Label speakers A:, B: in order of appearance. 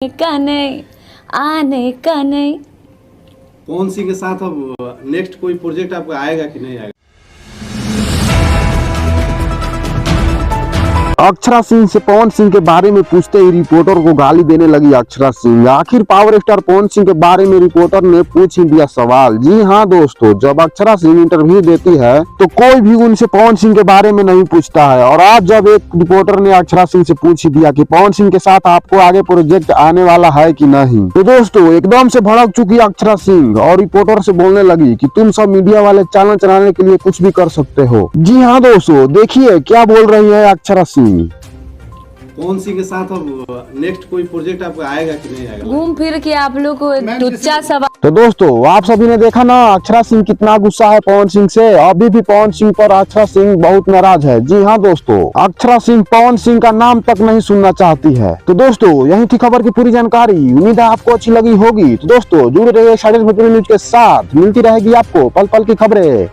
A: का नहीं, आने का नहीं।
B: पवन सिंह के साथ अब नेक्स्ट कोई प्रोजेक्ट आपका आएगा कि नहीं आएगा?
C: अक्षरा सिंह से पवन सिंह के बारे में पूछते ही रिपोर्टर को गाली देने लगी अक्षरा सिंह। आखिर पावर स्टार पवन सिंह के बारे में रिपोर्टर ने पूछ ही दिया सवाल। जी हाँ दोस्तों, जब अक्षरा सिंह इंटरव्यू देती है तो कोई भी उनसे पवन सिंह के बारे में नहीं पूछता है, और आज जब एक रिपोर्टर ने अक्षरा सिंह से पूछ ही दिया कि पवन सिंह के साथ आपको आगे प्रोजेक्ट आने वाला है कि नहीं, तो दोस्तों एकदम से भड़क चुकी अक्षरा सिंह और रिपोर्टर से बोलने लगी कि तुम सब मीडिया वाले चैनल चलाने के लिए कुछ भी कर सकते हो। जी हाँ दोस्तों, देखिए क्या बोल रही है अक्षरा सिंह।
B: पवन सिंह के साथ अब नेक्स्ट कोई प्रोजेक्ट आपका आएगा कि नहीं आएगा?
A: घूम फिर के आप लोग को एक टुच्चा सवाल।
C: तो दोस्तों आप सभी ने देखा ना अक्षरा सिंह कितना गुस्सा है पवन सिंह से। अभी भी पवन सिंह पर अक्षरा सिंह बहुत नाराज है। जी हाँ दोस्तों, अक्षरा सिंह पवन सिंह का नाम तक नहीं सुनना चाहती है। तो दोस्तों यही थी खबर की पूरी जानकारी। उम्मीद है आपको अच्छी लगी होगी। तो दोस्तों जुड़े रहिए साइडेंस न्यूज के साथ, मिलती रहेगी आपको पल पल की खबरें।